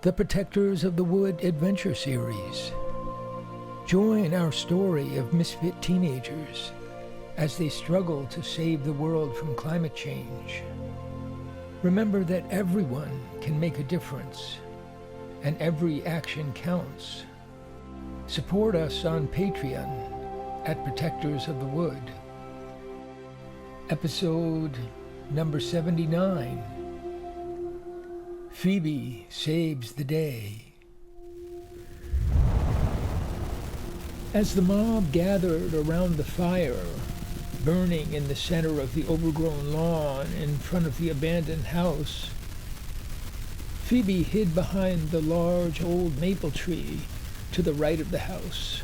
the Protectors of the Wood adventure series. Join our story of misfit teenagers as they struggle to save the world from climate change. Remember that everyone can make a difference, and every action counts. Support us on Patreon at Protectors of the Wood. Episode number 79. Phoebe saves the day. As the mob gathered around the fire, burning in the center of the overgrown lawn in front of the abandoned house, Phoebe hid behind the large old maple tree to the right of the house.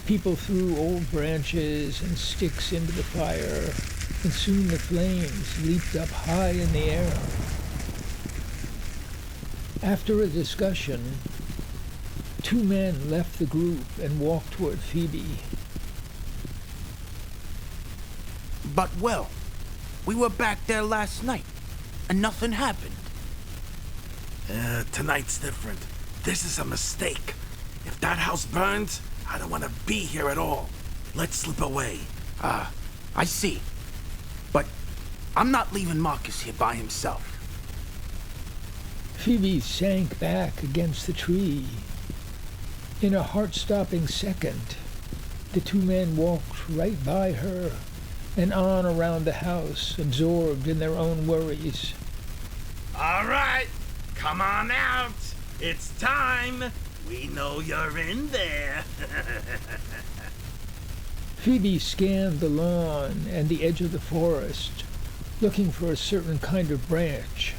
People threw old branches and sticks into the fire, and soon the flames leaped up high in the air. After a discussion, two men left the group and walked toward Phoebe. But, well, we were back there last night, and nothing happened. Tonight's different. This is a mistake. If that house burns, I don't want to be here at all. Let's slip away. I see. But I'm not leaving Marcus here by himself. Phoebe sank back against the tree. In a heart-stopping second, the two men walked right by her and on around the house, absorbed in their own worries. All right, come on out. It's time. We know you're in there. Phoebe scanned the lawn and the edge of the forest, looking for a certain kind of branch.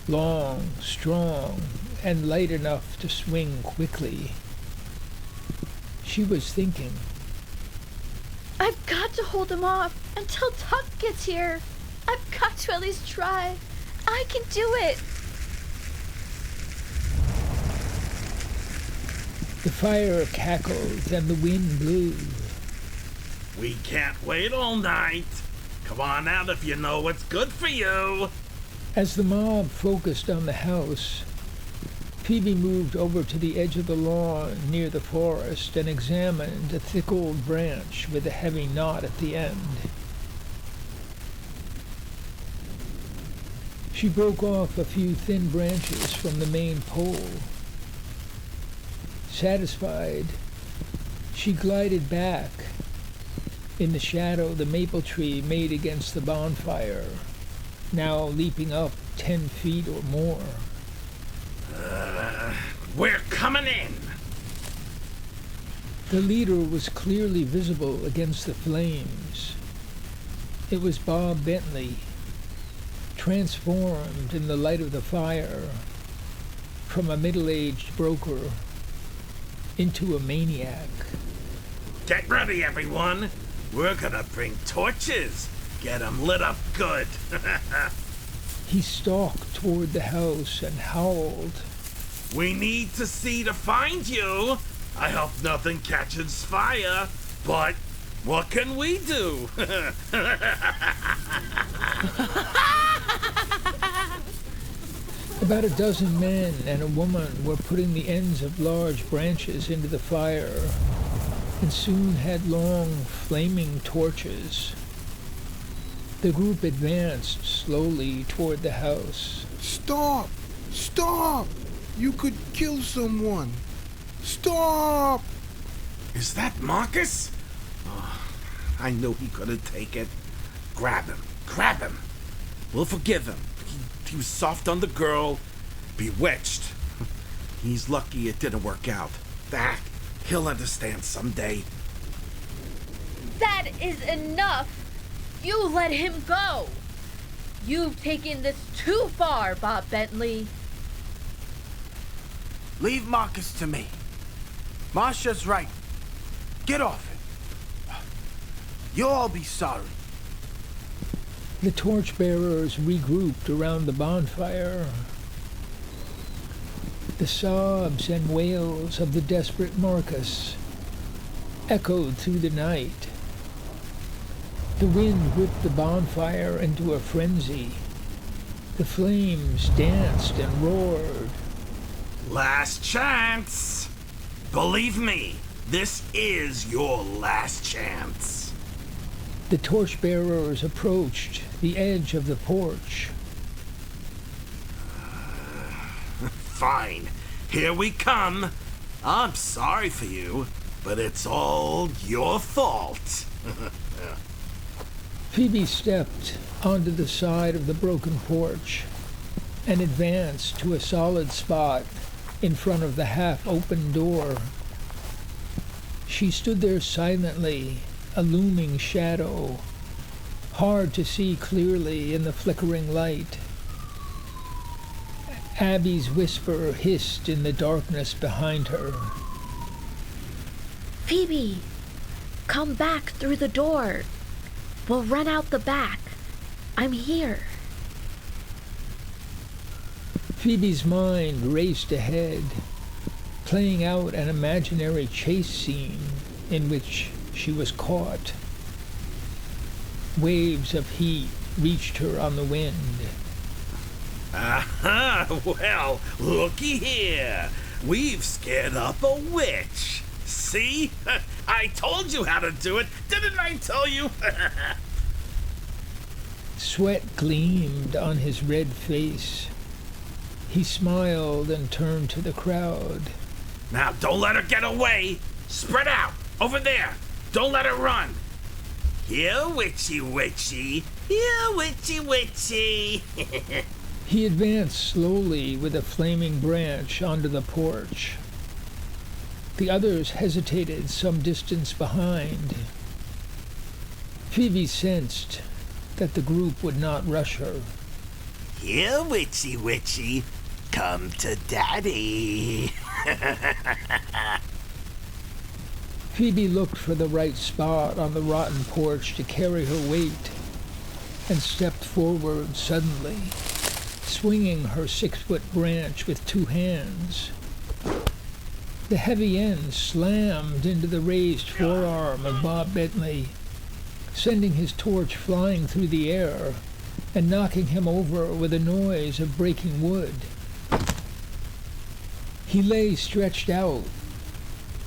Long, strong, and light enough to swing quickly. She was thinking, I've got to hold him off until Tuck gets here. I've got to at least try. I can do it. The fire cackled and the wind blew. We can't wait all night. Come on out if you know what's good for you. As the mob focused on the house, Phoebe moved over to the edge of the lawn near the forest and examined a thick old branch with a heavy knot at the end. She broke off a few thin branches from the main pole. Satisfied, she glided back. In the shadow, the maple tree made against the bonfire, now leaping up 10 feet or more. We're coming in. The leader was clearly visible against the flames. It was Bob Bentley, transformed in the light of the fire from a middle-aged broker into a maniac. Get ready, everyone. We're gonna bring torches. Get 'em lit up good. He stalked toward the house and howled. We need to see to find you. I hope nothing catches fire, but what can we do? About a dozen men and a woman were putting the ends of large branches into the fire, and soon had long, flaming torches. The group advanced slowly toward the house. Stop! Stop! You could kill someone. Stop! Is that Marcus? Oh, I knew he couldn't take it. Grab him. Grab him. We'll forgive him. He was soft on the girl, bewitched. He's lucky it didn't work out. That he'll understand someday. That is enough. You let him go. You've taken this too far, Bob Bentley. Leave Marcus to me. Marsha's right. Get off it. You'll all be sorry. The torchbearers regrouped around the bonfire. The sobs and wails of the desperate Marcus echoed through the night. The wind whipped the bonfire into a frenzy. The flames danced and roared. Last chance. Believe me, this is your last chance. The torchbearers approached the edge of the porch. Fine, here we come. I'm sorry for you, but it's all your fault. Phoebe stepped onto the side of the broken porch and advanced to a solid spot in front of the half-open door. She stood there silently, a looming shadow, hard to see clearly in the flickering light. Abby's whisper hissed in the darkness behind her. Phoebe, come back through the door. We'll run out the back. I'm here. Phoebe's mind raced ahead, playing out an imaginary chase scene in which she was caught. Waves of heat reached her on the wind. Aha! Well, looky here. We've scared up a witch. See? I told you how to do it. Didn't I tell you? Sweat gleamed on his red face. He smiled and turned to the crowd. Now, don't let her get away. Spread out. Over there. Don't let her run. Here, witchy, witchy. Here, witchy, witchy. He advanced slowly with a flaming branch onto the porch. The others hesitated some distance behind. Phoebe sensed that the group would not rush her. Here, witchy, witchy. Come to Daddy. Phoebe looked for the right spot on the rotten porch to carry her weight and stepped forward suddenly, swinging her 6-foot branch with 2 hands. The heavy end slammed into the raised forearm of Bob Bentley, sending his torch flying through the air and knocking him over with a noise of breaking wood. He lay stretched out,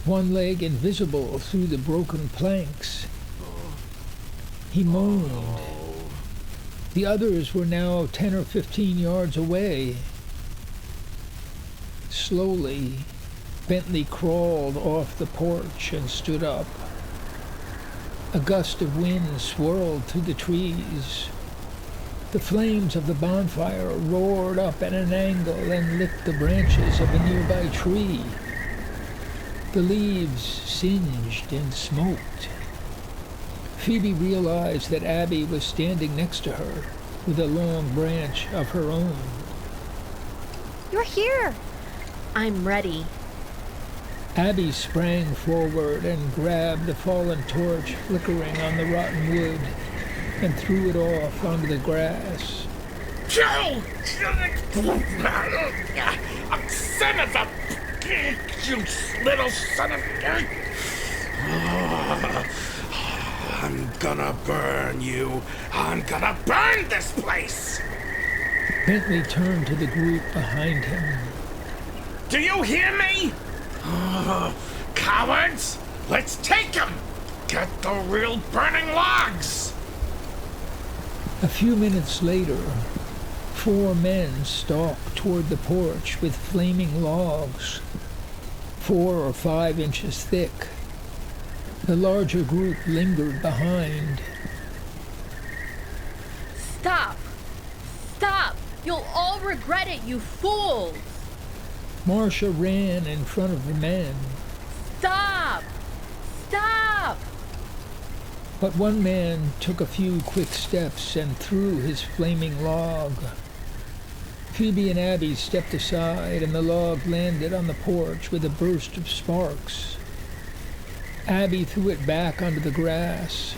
one leg invisible through the broken planks. He moaned. The others were now 10 or 15 yards away. Slowly, Bentley crawled off the porch and stood up. A gust of wind swirled through the trees. The flames of the bonfire roared up at an angle and licked the branches of a nearby tree. The leaves singed and smoked. Phoebe realized that Abby was standing next to her with a long branch of her own. You're here. I'm ready. Abby sprang forward and grabbed the fallen torch flickering on the rotten wood and threw it off onto the grass. Joe! Son of a... You little son of... I'm gonna burn you. I'm gonna burn this place! Bentley turned to the group behind him. Do you hear me? Cowards! Let's take him! Get the real burning logs! A few minutes later, 4 men stalked toward the porch with flaming logs, 4 or 5 inches thick. The larger group lingered behind. Stop! Stop! You'll all regret it, you fools! Marcia ran in front of the men. Stop! Stop! But one man took a few quick steps and threw his flaming log. Phoebe and Abby stepped aside, and the log landed on the porch with a burst of sparks. Abby threw it back onto the grass.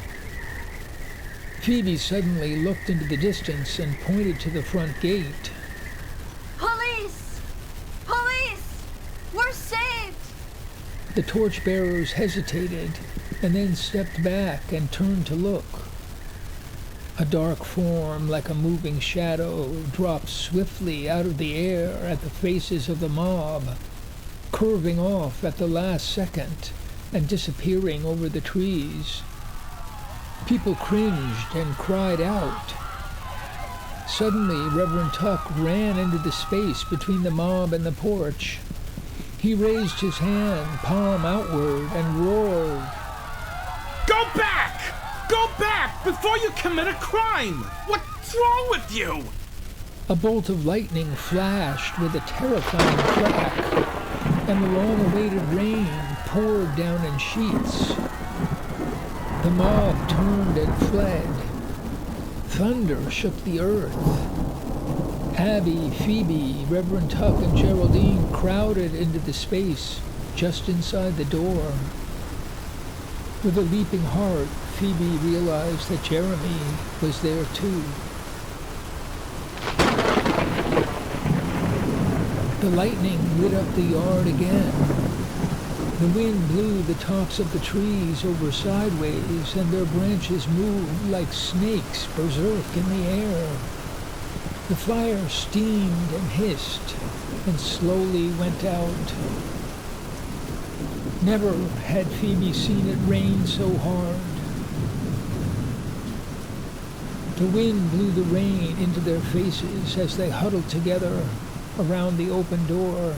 Phoebe suddenly looked into the distance and pointed to the front gate. Police! Police! We're saved! The torchbearers hesitated and then stepped back and turned to look. A dark form, like a moving shadow, dropped swiftly out of the air at the faces of the mob, curving off at the last second and disappearing over the trees. People cringed and cried out. Suddenly, Reverend Tuck ran into the space between the mob and the porch. He raised his hand, palm outward, and roared. Go back! Go back before you commit a crime! What's wrong with you? A bolt of lightning flashed with a terrifying crack, and the long-awaited rain poured down in sheets. The mob turned and fled. Thunder shook the earth. Abby, Phoebe, Reverend Tuck, and Geraldine crowded into the space just inside the door. With a leaping heart, Phoebe realized that Jeremy was there too. The lightning lit up the yard again. The wind blew the tops of the trees over sideways, and their branches moved like snakes berserk in the air. The fire steamed and hissed and slowly went out. Never had Phoebe seen it rain so hard. The wind blew the rain into their faces as they huddled together around the open door.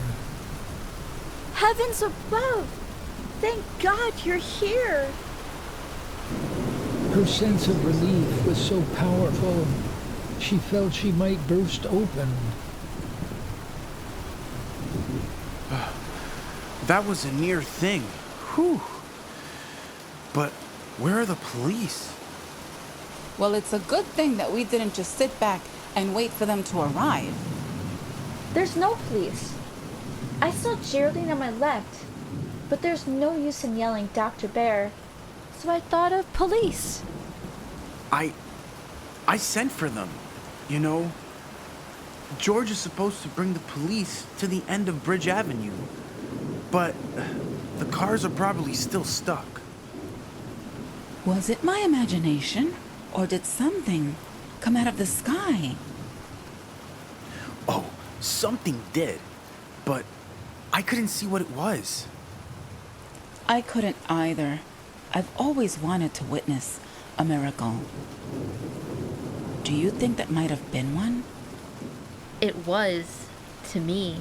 Heavens above! Thank God you're here! Her sense of relief was so powerful, she felt she might burst open. That was a near thing. Whew. But where are the police? Well, it's a good thing that we didn't just sit back and wait for them to arrive. There's no police. I saw Geraldine on my left, but there's no use in yelling Dr. Bear, so I thought of police. I sent for them, you know. George is supposed to bring the police to the end of Bridge Avenue, but the cars are probably still stuck. Was it my imagination, or did something come out of the sky? Oh, something did, but I couldn't see what it was. I couldn't either. I've always wanted to witness a miracle. Do you think that might have been one? It was, to me.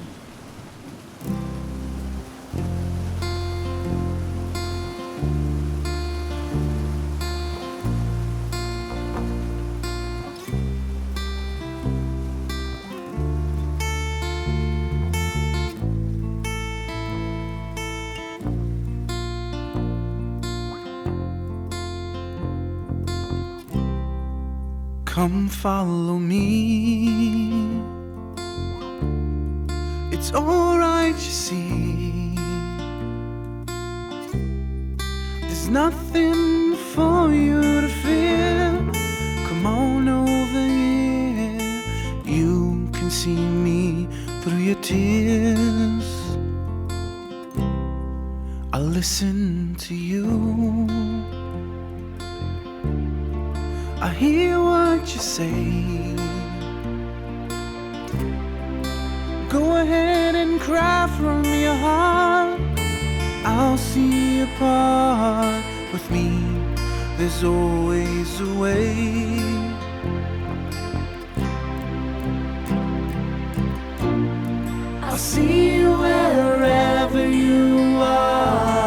Come follow me. It's alright, you see. There's nothing for you to fear. Come on over here. You can see me through your tears. I'll listen to you. I hear what you say. Go ahead and cry from your heart. I'll see you part. With me, there's always a way. I'll see you wherever you are.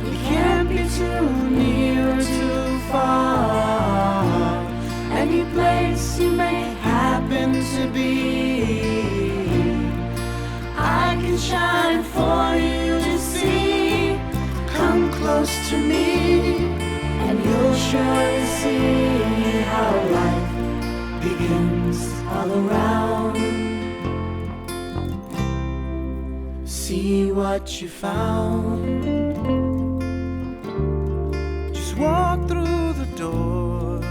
You can't be too near or too far. Any place you may happen to be, I can shine for you to see. Come close to me, and you'll surely see how life begins all around. See what you found. Just walk through the door.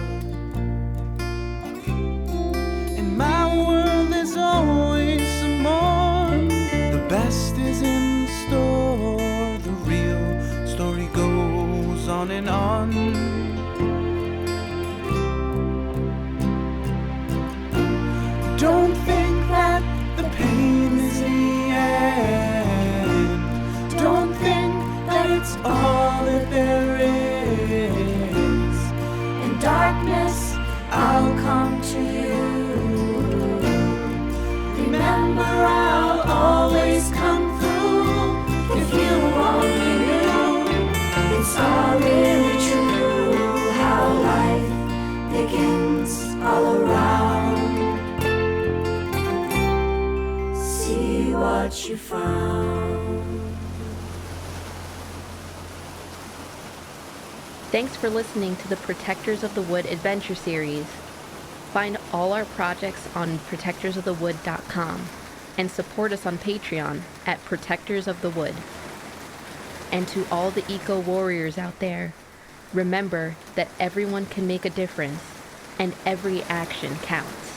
In my world there's always some more. The best is in store. The real story goes on and on. Remember, I'll always come through if you only knew. It's all really true how life begins all around. See what you found. Thanks for listening to the Protectors of the Wood Adventure Series. Find all our projects on protectorsofthewood.com and support us on Patreon at Protectors of the Wood. And to all the eco warriors out there, remember that everyone can make a difference and every action counts.